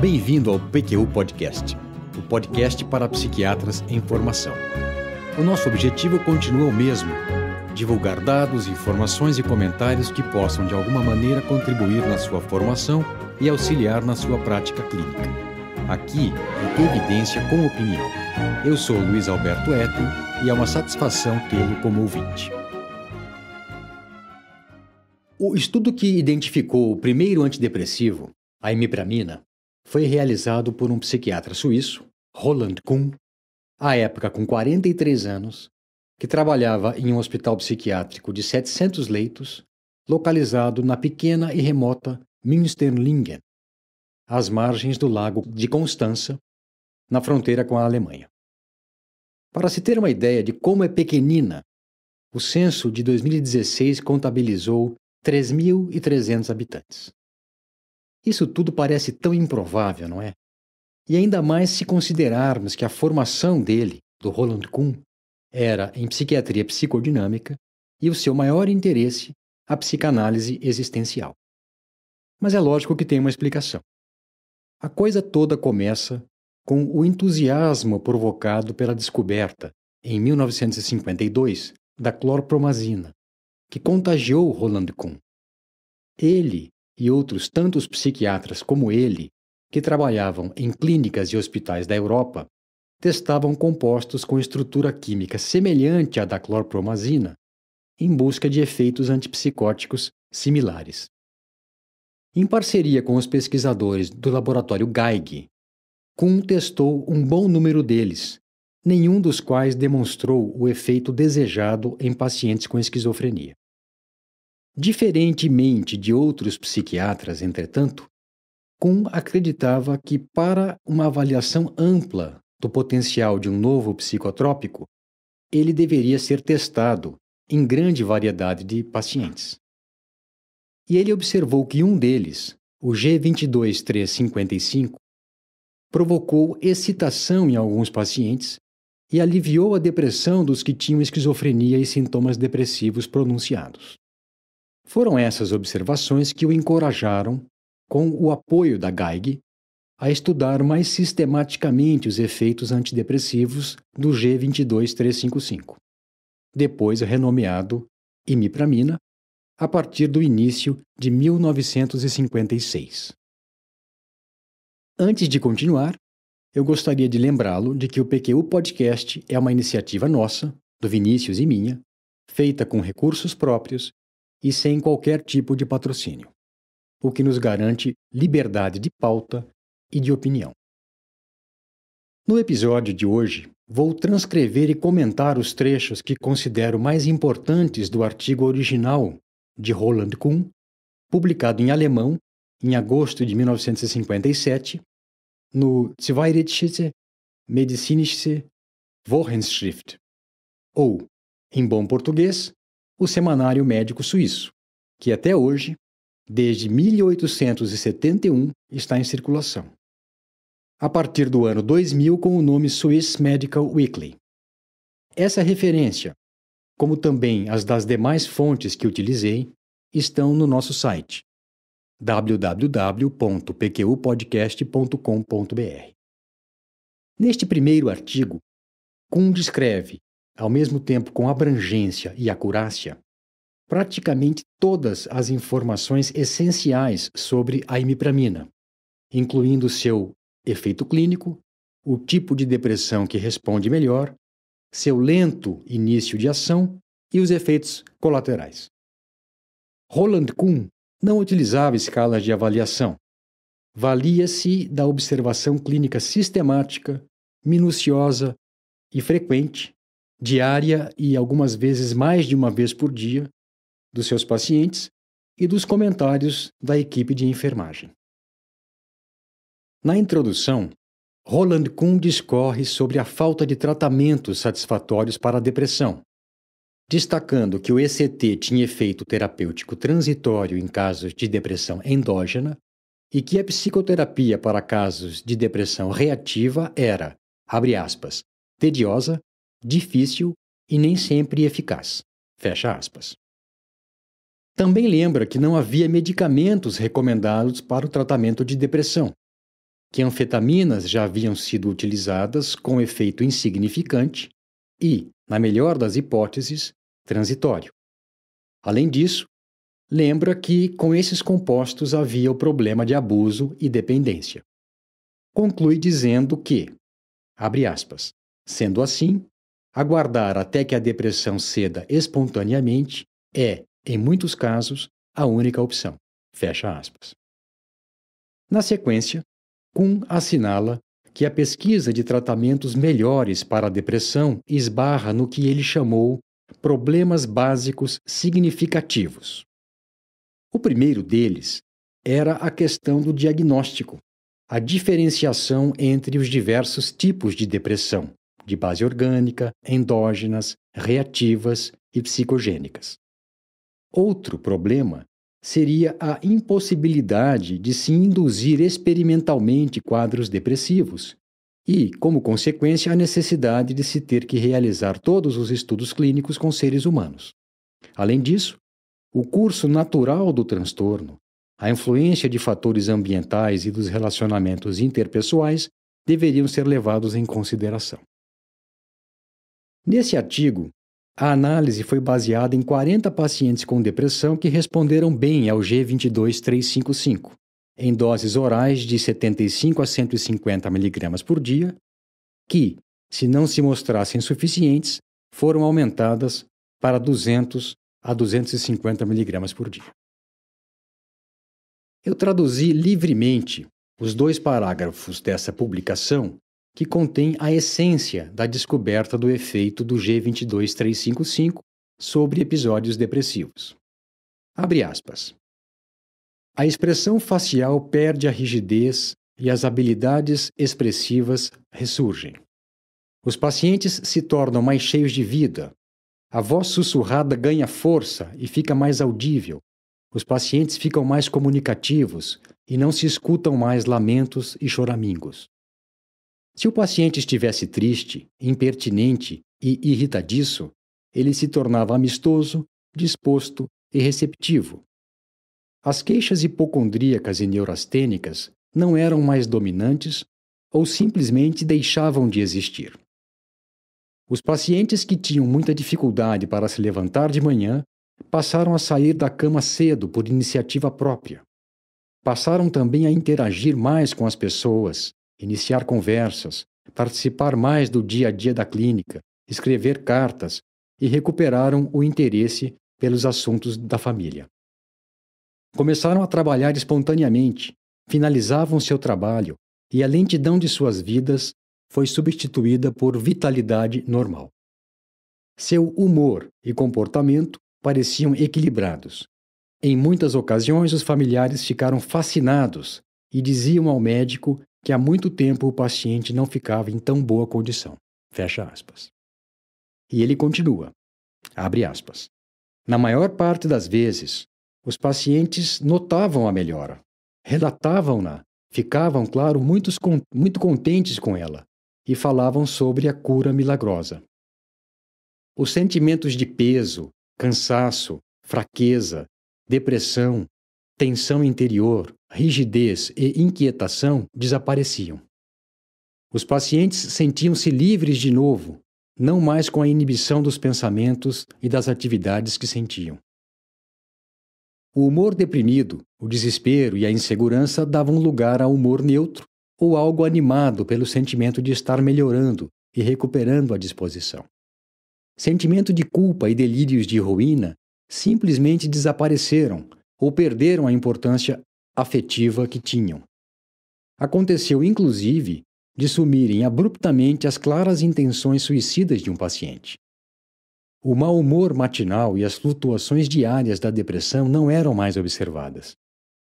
Bem-vindo ao PQU Podcast, o podcast para psiquiatras em formação. O nosso objetivo continua o mesmo: divulgar dados, informações e comentários que possam de alguma maneira contribuir na sua formação e auxiliar na sua prática clínica. Aqui é evidência com opinião. Eu sou Luiz Alberto Etten e é uma satisfação tê-lo como ouvinte. O estudo que identificou o primeiro antidepressivo, a imipramina, foi realizado por um psiquiatra suíço, Roland Kuhn, à época com 43 anos, que trabalhava em um hospital psiquiátrico de 700 leitos, localizado na pequena e remota Münsterlingen, às margens do lago de Constança, na fronteira com a Alemanha. Para se ter uma ideia de como é pequenina, o censo de 2016 contabilizou 3.300 habitantes. Isso tudo parece tão improvável, não é? E ainda mais se considerarmos que a formação dele, do Roland Kuhn, era em psiquiatria psicodinâmica e o seu maior interesse, a psicanálise existencial. Mas é lógico que tem uma explicação. A coisa toda começa com o entusiasmo provocado pela descoberta, em 1952, da clorpromazina, que contagiou Roland Kuhn. Ele e outros tantos psiquiatras como ele, que trabalhavam em clínicas e hospitais da Europa, testavam compostos com estrutura química semelhante à da clorpromazina, em busca de efeitos antipsicóticos similares. Em parceria com os pesquisadores do laboratório Geigy, Kuhn testou um bom número deles, nenhum dos quais demonstrou o efeito desejado em pacientes com esquizofrenia. Diferentemente de outros psiquiatras, entretanto, Kuhn acreditava que para uma avaliação ampla do potencial de um novo psicotrópico, ele deveria ser testado em grande variedade de pacientes. E ele observou que um deles, o G22355, provocou excitação em alguns pacientes e aliviou a depressão dos que tinham esquizofrenia e sintomas depressivos pronunciados. Foram essas observações que o encorajaram, com o apoio da Geigy, a estudar mais sistematicamente os efeitos antidepressivos do G22355, depois renomeado imipramina, a partir do início de 1956. Antes de continuar, eu gostaria de lembrá-lo de que o PQU Podcast é uma iniciativa nossa, do Vinícius e minha, feita com recursos próprios e sem qualquer tipo de patrocínio, o que nos garante liberdade de pauta e de opinião. No episódio de hoje, vou transcrever e comentar os trechos que considero mais importantes do artigo original de Roland Kuhn, publicado em alemão em agosto de 1957, no Zweirätische Medizinische Wochenschrift, ou, em bom português, o Semanário Médico Suíço, que até hoje, desde 1871, está em circulação. A partir do ano 2000 com o nome Swiss Medical Weekly. Essa referência, como também as das demais fontes que utilizei, estão no nosso site www.pqpodcast.com.br. Neste primeiro artigo, Kuhn descreve, ao mesmo tempo com abrangência e acurácia, praticamente todas as informações essenciais sobre a imipramina, incluindo seu efeito clínico, o tipo de depressão que responde melhor, seu lento início de ação e os efeitos colaterais. Roland Kuhn não utilizava escalas de avaliação. Valia-se da observação clínica sistemática, minuciosa e frequente, diária e algumas vezes mais de uma vez por dia, dos seus pacientes e dos comentários da equipe de enfermagem. Na introdução, Roland Kuhn discorre sobre a falta de tratamentos satisfatórios para a depressão, destacando que o ECT tinha efeito terapêutico transitório em casos de depressão endógena e que a psicoterapia para casos de depressão reativa era, abre aspas, tediosa, difícil e nem sempre eficaz, fecha aspas. Também lembra que não havia medicamentos recomendados para o tratamento de depressão, que anfetaminas já haviam sido utilizadas com efeito insignificante e, na melhor das hipóteses, transitório. Além disso, lembra que com esses compostos havia o problema de abuso e dependência. Conclui dizendo que, abre aspas, sendo assim, aguardar até que a depressão ceda espontaneamente é, em muitos casos, a única opção. Fecha aspas. Na sequência, Kuhn assinala que a pesquisa de tratamentos melhores para a depressão esbarra no que ele chamou problemas básicos significativos. O primeiro deles era a questão do diagnóstico, a diferenciação entre os diversos tipos de depressão, de base orgânica, endógenas, reativas e psicogênicas. Outro problema seria a impossibilidade de se induzir experimentalmente quadros depressivos e, como consequência, a necessidade de se ter que realizar todos os estudos clínicos com seres humanos. Além disso, o curso natural do transtorno, a influência de fatores ambientais e dos relacionamentos interpessoais deveriam ser levados em consideração. Nesse artigo, a análise foi baseada em 40 pacientes com depressão que responderam bem ao G22355, em doses orais de 75 a 150 mg por dia, que, se não se mostrassem suficientes, foram aumentadas para 200 a 250 mg por dia. Eu traduzi livremente os 2 parágrafos dessa publicação que contém a essência da descoberta do efeito do G22355 sobre episódios depressivos. Abre aspas. A expressão facial perde a rigidez e as habilidades expressivas ressurgem. Os pacientes se tornam mais cheios de vida. A voz sussurrada ganha força e fica mais audível. Os pacientes ficam mais comunicativos e não se escutam mais lamentos e choramingos. Se o paciente estivesse triste, impertinente e irritadiço, ele se tornava amistoso, disposto e receptivo. As queixas hipocondríacas e neurastênicas não eram mais dominantes ou simplesmente deixavam de existir. Os pacientes que tinham muita dificuldade para se levantar de manhã passaram a sair da cama cedo por iniciativa própria. Passaram também a interagir mais com as pessoas, iniciar conversas, participar mais do dia a dia da clínica, escrever cartas e recuperaram o interesse pelos assuntos da família. Começaram a trabalhar espontaneamente, finalizavam seu trabalho e a lentidão de suas vidas foi substituída por vitalidade normal. Seu humor e comportamento pareciam equilibrados. Em muitas ocasiões, os familiares ficaram fascinados e diziam ao médico que há muito tempo o paciente não ficava em tão boa condição. Fecha aspas. E ele continua. Abre aspas. Na maior parte das vezes, os pacientes notavam a melhora, relatavam-na, ficavam, claro, muito contentes com ela e falavam sobre a cura milagrosa. Os sentimentos de peso, cansaço, fraqueza, depressão, tensão interior, rigidez e inquietação desapareciam. Os pacientes sentiam-se livres de novo, não mais com a inibição dos pensamentos e das atividades que sentiam. O humor deprimido, o desespero e a insegurança davam lugar ao humor neutro ou algo animado pelo sentimento de estar melhorando e recuperando a disposição. Sentimento de culpa e delírios de ruína simplesmente desapareceram ou perderam a importância afetiva que tinham. Aconteceu, inclusive, de sumirem abruptamente as claras intenções suicidas de um paciente. O mau humor matinal e as flutuações diárias da depressão não eram mais observadas.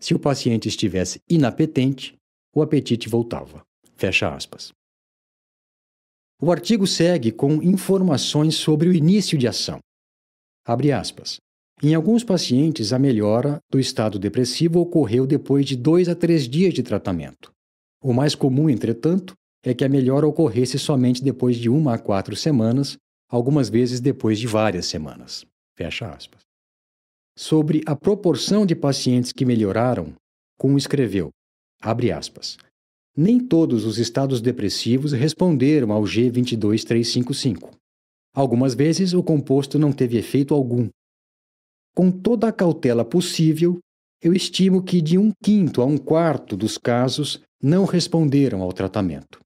Se o paciente estivesse inapetente, o apetite voltava. Fecha aspas. O artigo segue com informações sobre o início de ação. Abre aspas. Em alguns pacientes, a melhora do estado depressivo ocorreu depois de 2 a 3 dias de tratamento. O mais comum, entretanto, é que a melhora ocorresse somente depois de 1 a 4 semanas, algumas vezes depois de várias semanas. Fecha aspas. Sobre a proporção de pacientes que melhoraram, Kuhn escreveu, abre aspas, Nem todos os estados depressivos responderam ao G22355. Algumas vezes o composto não teve efeito algum. Com toda a cautela possível, eu estimo que de 1/5 a 1/4 dos casos não responderam ao tratamento.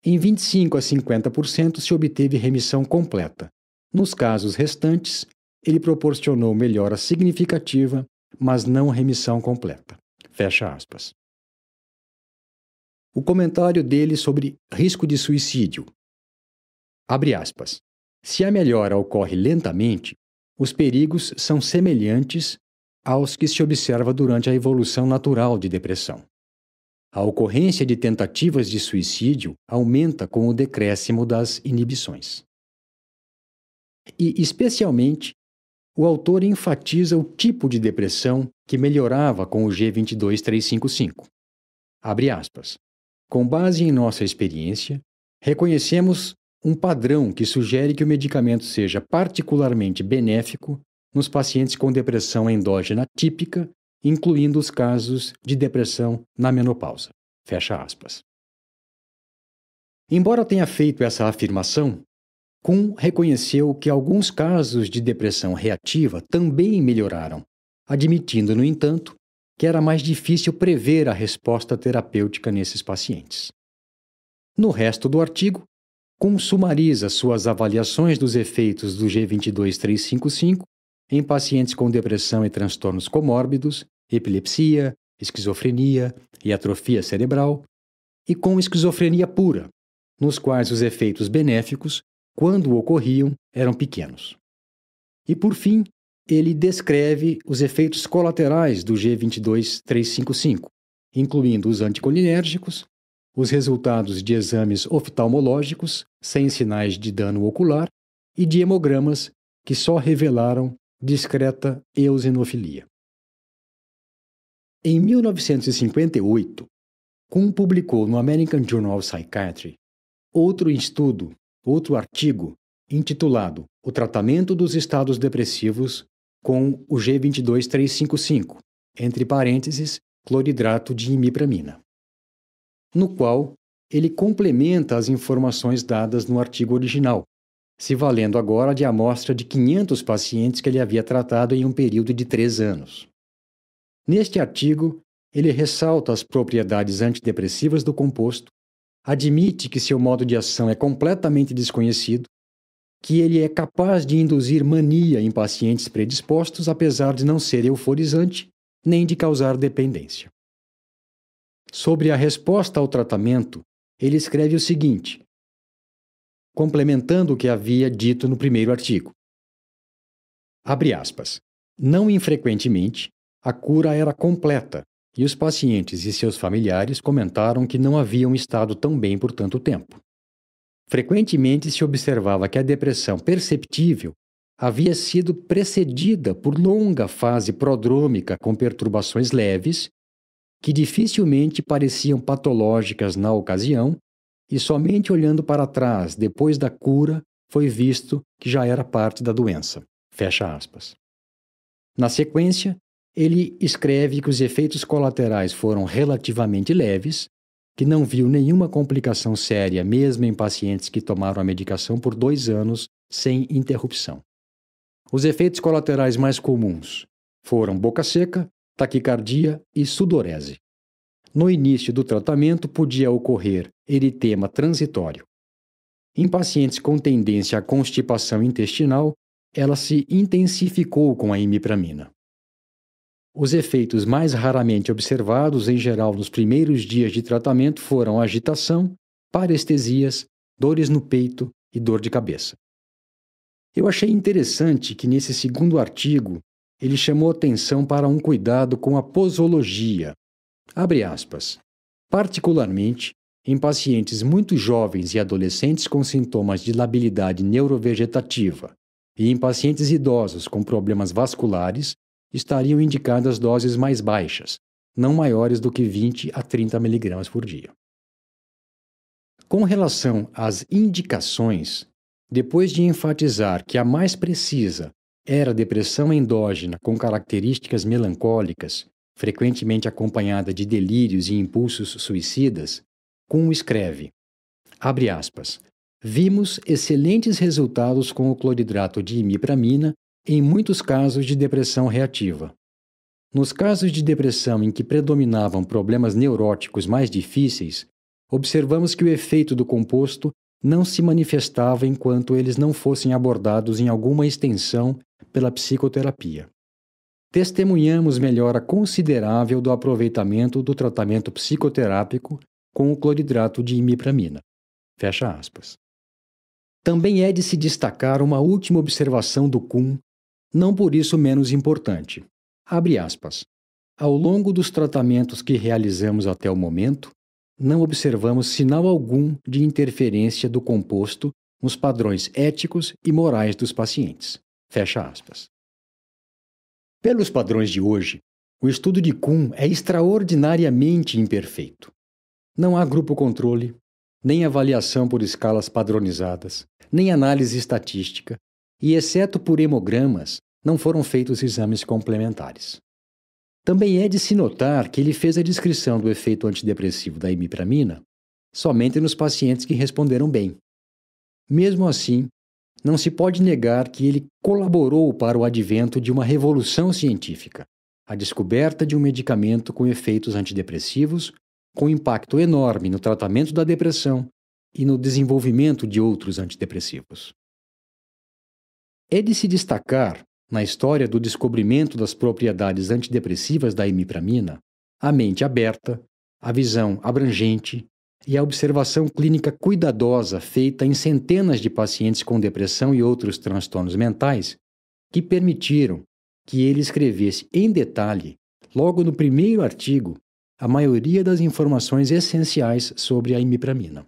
Em 25 a 50% se obteve remissão completa. Nos casos restantes, ele proporcionou melhora significativa, mas não remissão completa. Fecha aspas. O comentário dele sobre risco de suicídio. Abre aspas. Se a melhora ocorre lentamente, os perigos são semelhantes aos que se observa durante a evolução natural de depressão. A ocorrência de tentativas de suicídio aumenta com o decréscimo das inibições. E, especialmente, o autor enfatiza o tipo de depressão que melhorava com o G22355. Abre aspas. Com base em nossa experiência, reconhecemos um padrão que sugere que o medicamento seja particularmente benéfico nos pacientes com depressão endógena típica, incluindo os casos de depressão na menopausa. Fecha aspas. Embora tenha feito essa afirmação, Kuhn reconheceu que alguns casos de depressão reativa também melhoraram, admitindo, no entanto, que era mais difícil prever a resposta terapêutica nesses pacientes. No resto do artigo, Kuhn sumariza suas avaliações dos efeitos do G22355 em pacientes com depressão e transtornos comórbidos, epilepsia, esquizofrenia e atrofia cerebral, e com esquizofrenia pura, nos quais os efeitos benéficos, quando ocorriam, eram pequenos. E, por fim, ele descreve os efeitos colaterais do G22355, incluindo os anticolinérgicos, os resultados de exames oftalmológicos sem sinais de dano ocular e de hemogramas que só revelaram discreta eosinofilia. Em 1958, Kuhn publicou no American Journal of Psychiatry outro artigo intitulado O tratamento dos estados depressivos com o G22355, entre parênteses, cloridrato de imipramina, no qual ele complementa as informações dadas no artigo original, se valendo agora de amostra de 500 pacientes que ele havia tratado em um período de 3 anos. Neste artigo, ele ressalta as propriedades antidepressivas do composto, admite que seu modo de ação é completamente desconhecido, que ele é capaz de induzir mania em pacientes predispostos, apesar de não ser euforizante nem de causar dependência. Sobre a resposta ao tratamento, ele escreve o seguinte, complementando o que havia dito no primeiro artigo. Abre aspas. Não infrequentemente, a cura era completa e os pacientes e seus familiares comentaram que não haviam estado tão bem por tanto tempo. Frequentemente se observava que a depressão perceptível havia sido precedida por longa fase prodrômica com perturbações leves, que dificilmente pareciam patológicas na ocasião, e somente olhando para trás, depois da cura, foi visto que já era parte da doença. Fecha aspas. Na sequência, ele escreve que os efeitos colaterais foram relativamente leves, que não viu nenhuma complicação séria mesmo em pacientes que tomaram a medicação por 2 anos sem interrupção. Os efeitos colaterais mais comuns foram boca seca, taquicardia e sudorese. No início do tratamento podia ocorrer eritema transitório. Em pacientes com tendência à constipação intestinal, ela se intensificou com a imipramina. Os efeitos mais raramente observados, em geral nos primeiros dias de tratamento, foram agitação, parestesias, dores no peito e dor de cabeça. Eu achei interessante que nesse segundo artigo ele chamou atenção para um cuidado com a posologia. Abre aspas. Particularmente em pacientes muito jovens e adolescentes com sintomas de labilidade neurovegetativa e em pacientes idosos com problemas vasculares, estariam indicadas doses mais baixas, não maiores do que 20 a 30 mg por dia. Com relação às indicações, depois de enfatizar que a mais precisa era depressão endógena com características melancólicas, frequentemente acompanhada de delírios e impulsos suicidas, Kuhn escreve, abre aspas, vimos excelentes resultados com o cloridrato de imipramina em muitos casos de depressão reativa. Nos casos de depressão em que predominavam problemas neuróticos mais difíceis, observamos que o efeito do composto não se manifestava enquanto eles não fossem abordados em alguma extensão pela psicoterapia. Testemunhamos melhora considerável do aproveitamento do tratamento psicoterápico com o cloridrato de imipramina. Fecha aspas. Também é de se destacar uma última observação do Kuhn, não por isso menos importante. Abre aspas. Ao longo dos tratamentos que realizamos até o momento, não observamos sinal algum de interferência do composto nos padrões éticos e morais dos pacientes. Fecha aspas. Pelos padrões de hoje, o estudo de Kuhn é extraordinariamente imperfeito. Não há grupo controle, nem avaliação por escalas padronizadas, nem análise estatística, e, exceto por hemogramas, não foram feitos exames complementares. Também é de se notar que ele fez a descrição do efeito antidepressivo da imipramina somente nos pacientes que responderam bem. Mesmo assim, não se pode negar que ele colaborou para o advento de uma revolução científica, a descoberta de um medicamento com efeitos antidepressivos, com impacto enorme no tratamento da depressão e no desenvolvimento de outros antidepressivos. É de se destacar, na história do descobrimento das propriedades antidepressivas da imipramina, a mente aberta, a visão abrangente e a observação clínica cuidadosa feita em centenas de pacientes com depressão e outros transtornos mentais, que permitiram que ele escrevesse em detalhe, logo no primeiro artigo, a maioria das informações essenciais sobre a imipramina.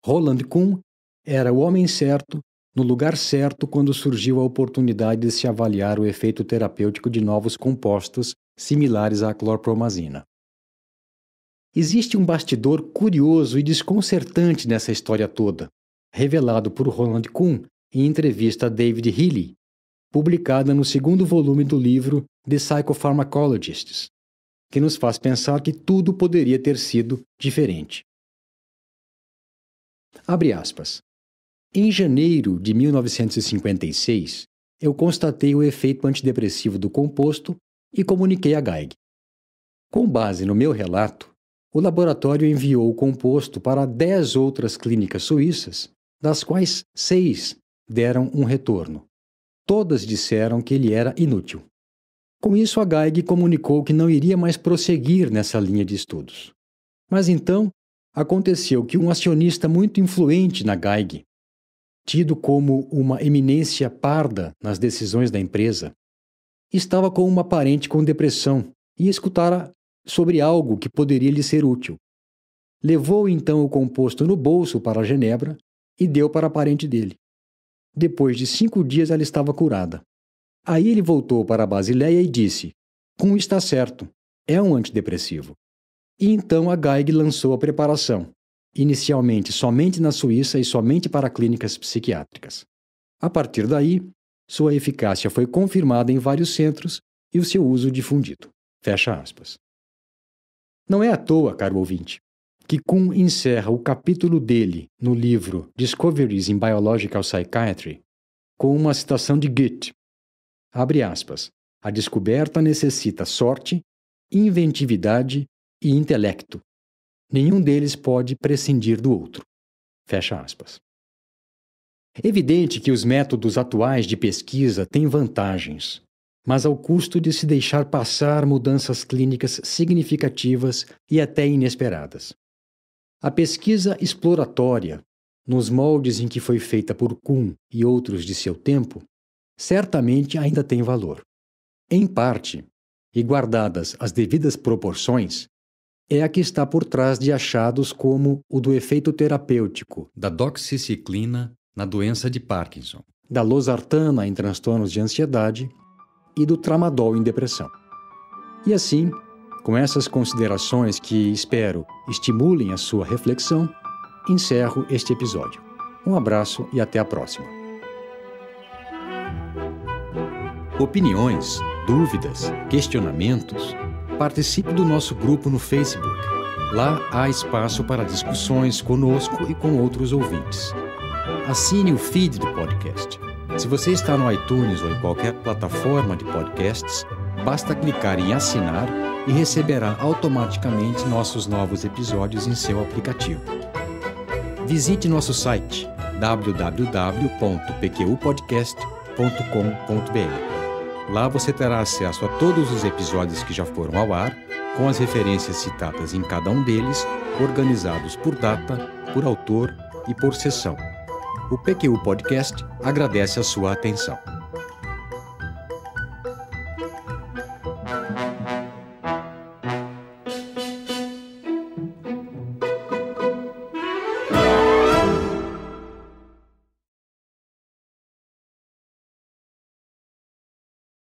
Roland Kuhn era o homem certo, no lugar certo quando surgiu a oportunidade de se avaliar o efeito terapêutico de novos compostos similares à clorpromazina. Existe um bastidor curioso e desconcertante nessa história toda, revelado por Roland Kuhn em entrevista a David Healy, publicada no segundo volume do livro The Psychopharmacologists, que nos faz pensar que tudo poderia ter sido diferente. Abre aspas. Em janeiro de 1956, eu constatei o efeito antidepressivo do composto e comuniquei a Geig. Com base no meu relato, o laboratório enviou o composto para 10 outras clínicas suíças, das quais 6 deram um retorno. Todas disseram que ele era inútil. Com isso, a Geig comunicou que não iria mais prosseguir nessa linha de estudos. Mas então, aconteceu que um acionista muito influente na Geig, tido como uma eminência parda nas decisões da empresa, estava com uma parente com depressão e escutara sobre algo que poderia lhe ser útil. Levou então o composto no bolso para Genebra e deu para a parente dele. Depois de 5 dias ela estava curada. Aí ele voltou para a Basileia e disse, Kuhn está certo, é um antidepressivo. E então a Geig lançou a preparação, inicialmente somente na Suíça e somente para clínicas psiquiátricas. A partir daí, sua eficácia foi confirmada em vários centros e o seu uso difundido. Fecha aspas. Não é à toa, caro ouvinte, que Kuhn encerra o capítulo dele no livro Discoveries in Biological Psychiatry com uma citação de Goethe. Abre aspas. A descoberta necessita sorte, inventividade e intelecto. Nenhum deles pode prescindir do outro. Fecha aspas. É evidente que os métodos atuais de pesquisa têm vantagens, mas ao custo de se deixar passar mudanças clínicas significativas e até inesperadas. A pesquisa exploratória, nos moldes em que foi feita por Kuhn e outros de seu tempo, certamente ainda tem valor. Em parte, e guardadas as devidas proporções, é a que está por trás de achados como o do efeito terapêutico da doxiciclina na doença de Parkinson, da losartana em transtornos de ansiedade e do tramadol em depressão. E assim, com essas considerações que espero estimulem a sua reflexão, encerro este episódio. Um abraço e até a próxima. Opiniões, dúvidas, questionamentos? Participe do nosso grupo no Facebook. Lá há espaço para discussões conosco e com outros ouvintes. Assine o feed do podcast. Se você está no iTunes ou em qualquer plataforma de podcasts, basta clicar em assinar e receberá automaticamente nossos novos episódios em seu aplicativo. Visite nosso site www.pqpodcast.com.br. Lá você terá acesso a todos os episódios que já foram ao ar, com as referências citadas em cada um deles, organizados por data, por autor e por sessão. O PQU Podcast agradece a sua atenção.